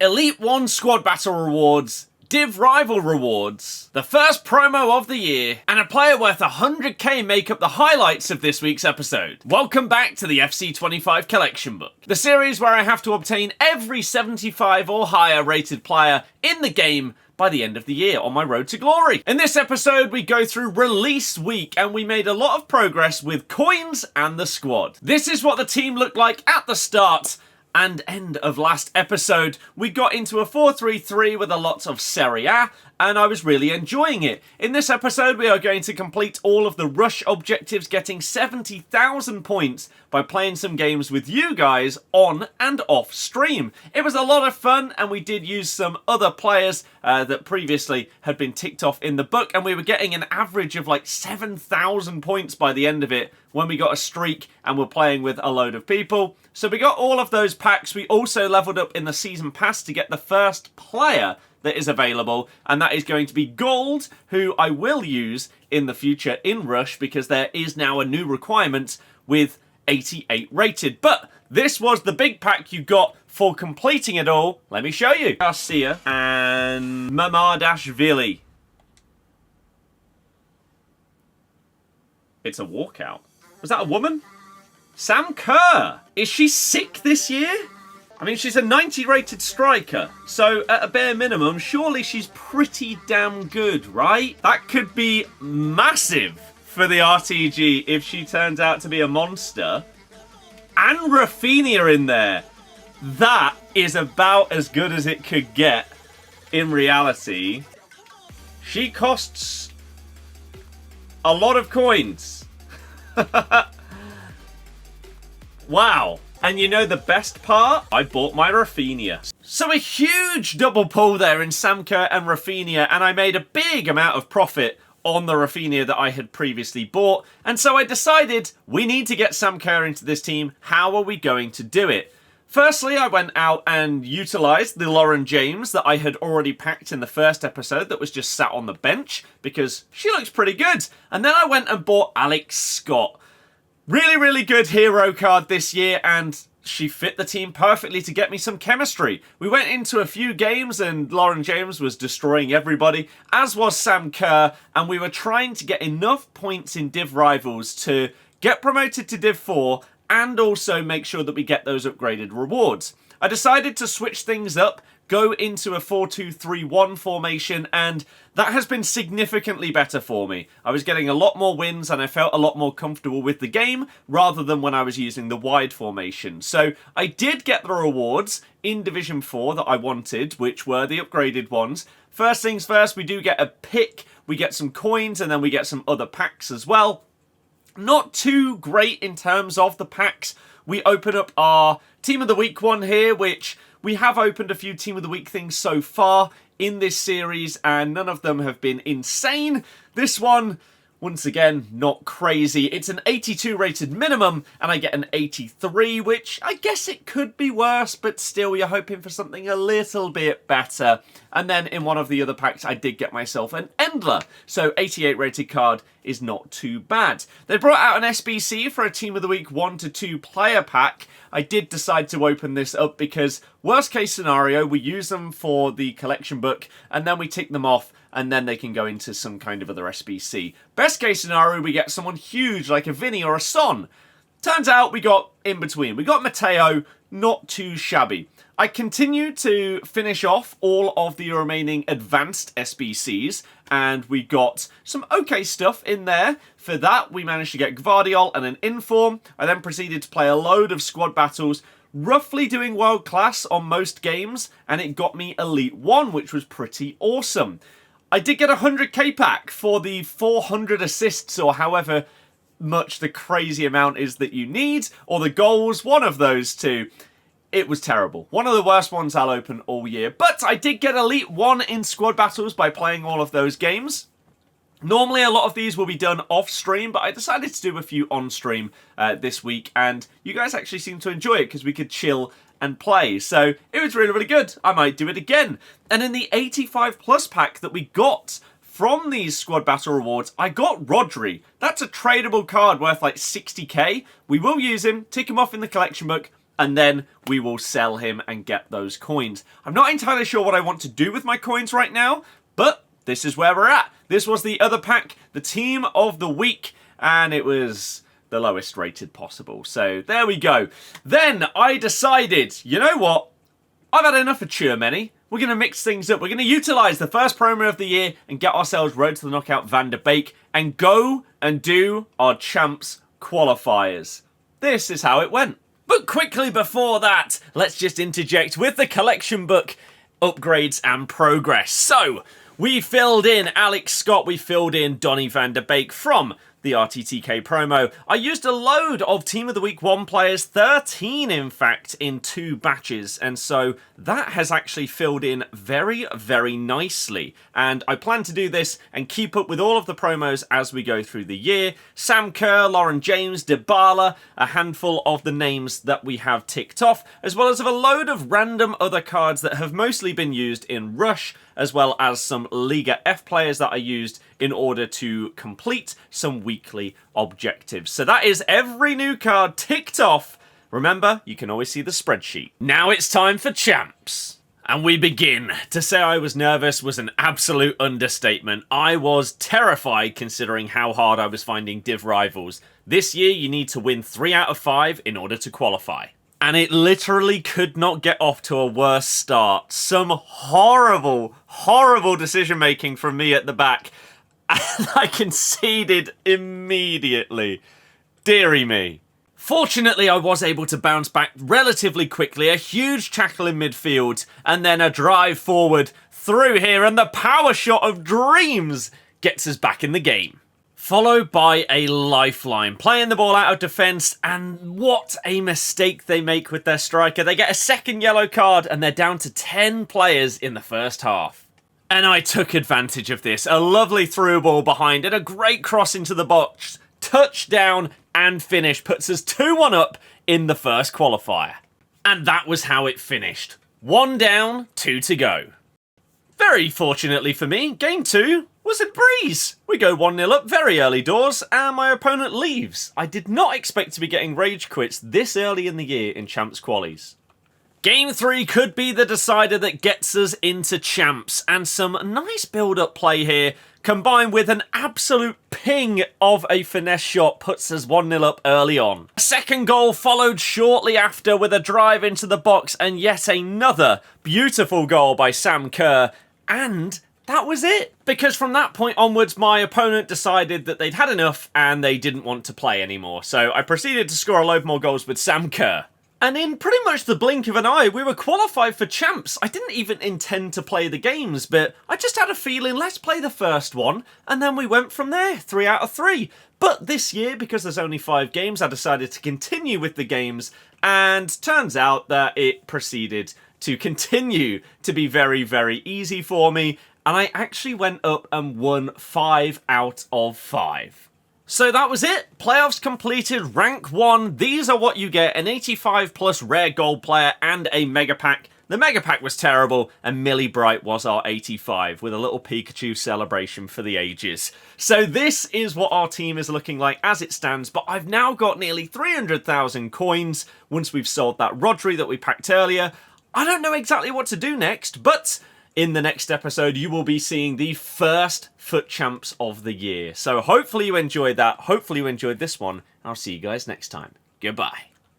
Elite 1 Squad Battle rewards, Div Rival rewards, the first promo of the year, and a player worth 100k make up the highlights of this week's episode. Welcome back to the FC25 collection book, the series where I have to obtain every 75 or higher rated player in the game by the end of the year on my road to glory. In this episode, we go through release week and we made a lot of progress with coins and the squad. This is what the team looked like at the start and end of last episode. We got into a 4-3-3 with a lot of Serie A, and I was really enjoying it. In this episode, we are going to complete all of the rush objectives, getting 70,000 points by playing some games with you guys on and off stream. It was a lot of fun, and we did use some other players that previously had been ticked off in the book, and we were getting an average of like 7,000 points by the end of it when we got a streak and were playing with a load of people. So we got all of those packs. We also leveled up in the season pass to get the first player that is available, and that is going to be Gold, who I will use in the future in Rush because there is now a new requirement with 88 rated. But this was the big pack you got for completing it all. Let me show you. Garcia and Mamardashvili. It's a walkout. Was that a woman? Sam Kerr. Is she sick this year? I mean, she's a 90 rated striker, so at a bare minimum, surely she's pretty damn good, right? That could be massive for the RTG if she turns out to be a monster. And Rafinha in there. That is about as good as it could get in reality. She costs a lot of coins. Wow. And you know the best part? I bought my Rafinha. So a huge double pull there in Sam Kerr and Rafinha, and I made a big amount of profit on the Rafinha that I had previously bought. And so I decided we need to get Sam Kerr into this team. How are we going to do it? Firstly, I went out and utilised the Lauren James that I had already packed in the first episode that was just sat on the bench because she looks pretty good. And then I went and bought Alex Scott. Really, really good hero card this year, and she fit the team perfectly to get me some chemistry. We went into a few games and Lauren James was destroying everybody, as was Sam Kerr, and we were trying to get enough points in Div Rivals to get promoted to Div 4 and also make sure that we get those upgraded rewards. I decided to switch things up, go into a 4-2-3-1 formation, and that has been significantly better for me. I was getting a lot more wins and I felt a lot more comfortable with the game rather than when I was using the wide formation. So I did get the rewards in Division 4 that I wanted, which were the upgraded ones. First things first, we do get a pick, we get some coins, and then we get some other packs as well. Not too great in terms of the packs. We open up our Team of the Week one here, which we have opened a few Team of the Week things so far in this series, and none of them have been insane. This one, once again, not crazy. It's an 82 rated minimum, and I get an 83, which I guess it could be worse, but still, you're hoping for something a little bit better. And then in one of the other packs, I did get myself an Endler, so 88 rated card is not too bad. They brought out an SBC for a Team of the Week 1 to 2 player pack. I did decide to open this up because worst case scenario, we use them for the collection book and then we tick them off and then they can go into some kind of other SBC. Best case scenario, we get someone huge like a Vinny or a Son. Turns out we got in between. We got Matteo, not too shabby. I continued to finish off all of the remaining advanced SBCs, and we got some okay stuff in there. For that, we managed to get Gvardiol and an Inform. I then proceeded to play a load of squad battles, roughly doing world class on most games, and it got me Elite 1, which was pretty awesome. I did get a 100k pack for the 400 assists, or however much the crazy amount is that you need, or the goals, one of those two. It was terrible. One of the worst ones I'll open all year. But I did get Elite 1 in squad battles by playing all of those games. Normally a lot of these will be done off stream, but I decided to do a few on stream this week, and you guys actually seemed to enjoy it because we could chill and play. So it was really, really good. I might do it again. And in the 85 plus pack that we got from these squad battle rewards, I got Rodri. That's a tradable card worth like 60k. We will use him, tick him off in the collection book, and then we will sell him and get those coins. I'm not entirely sure what I want to do with my coins right now, but this is where we're at. This was the other pack, the team of the week, and it was the lowest rated possible. So there we go. Then I decided, you know what? I've had enough of Tchouaméni. We're going to mix things up. We're going to utilise the first promo of the year and get ourselves Road to the Knockout Van de Beek and go and do our Champs qualifiers. This is how it went. But quickly before that, let's just interject with the collection book upgrades and progress. So, we filled in Alex Scott, we filled in Donny van der Beek from the RTTK promo. I used a load of Team of the Week 1 players, 13 in fact, in 2 batches, and so that has actually filled in very, very nicely. And I plan to do this and keep up with all of the promos as we go through the year. Sam Kerr, Lauren James, Dybala, a handful of the names that we have ticked off, as well as a load of random other cards that have mostly been used in Rush, as well as some Liga F players that I used in order to complete some weekly objectives. So that is every new card ticked off. Remember, you can always see the spreadsheet. Now it's time for Champs. And we begin. To say I was nervous was an absolute understatement. I was terrified considering how hard I was finding Div Rivals. This year you need to win 3 out of 5 in order to qualify. And it literally could not get off to a worse start. Some horrible, horrible decision making from me at the back. And I conceded immediately. Deary me. Fortunately, I was able to bounce back relatively quickly. A huge tackle in midfield. And then a drive forward through here. And the power shot of dreams gets us back in the game. Followed by a lifeline, playing the ball out of defence, and what a mistake they make with their striker. They get a second yellow card, and they're down to 10 players in the first half. And I took advantage of this. A lovely through ball behind it, a great cross into the box, touchdown, and finish puts us 2-1 up in the first qualifier. And that was how it finished. 1 down, 2 to go. Very fortunately for me, game 2 was a breeze. We go 1-0 up very early doors, and my opponent leaves. I did not expect to be getting rage quits this early in the year in Champs Qualies. Game 3 could be the decider that gets us into Champs, and some nice build-up play here, combined with an absolute ping of a finesse shot, puts us 1-0 up early on. A second goal followed shortly after with a drive into the box, and yet another beautiful goal by Sam Kerr, and that was it. Because from that point onwards, my opponent decided that they'd had enough and they didn't want to play anymore. So I proceeded to score a load more goals with Sam Kerr. And in pretty much the blink of an eye, we were qualified for Champs. I didn't even intend to play the games, but I just had a feeling, let's play the first one. And then we went from there, 3 out of 3. But this year, because there's only 5 games, I decided to continue with the games. And turns out that it proceeded to continue to be very, very easy for me. And I actually went up and won 5 out of 5. So that was it. Playoffs completed, rank 1. These are what you get, an 85 plus rare gold player and a mega pack. The mega pack was terrible, and Millie Bright was our 85 with a little Pikachu celebration for the ages. So this is what our team is looking like as it stands, but I've now got nearly 300,000 coins once we've sold that Rodri that we packed earlier. I don't know exactly what to do next, but in the next episode, you will be seeing the first FUT Champs of the year. So hopefully you enjoyed that. Hopefully you enjoyed this one. I'll see you guys next time. Goodbye.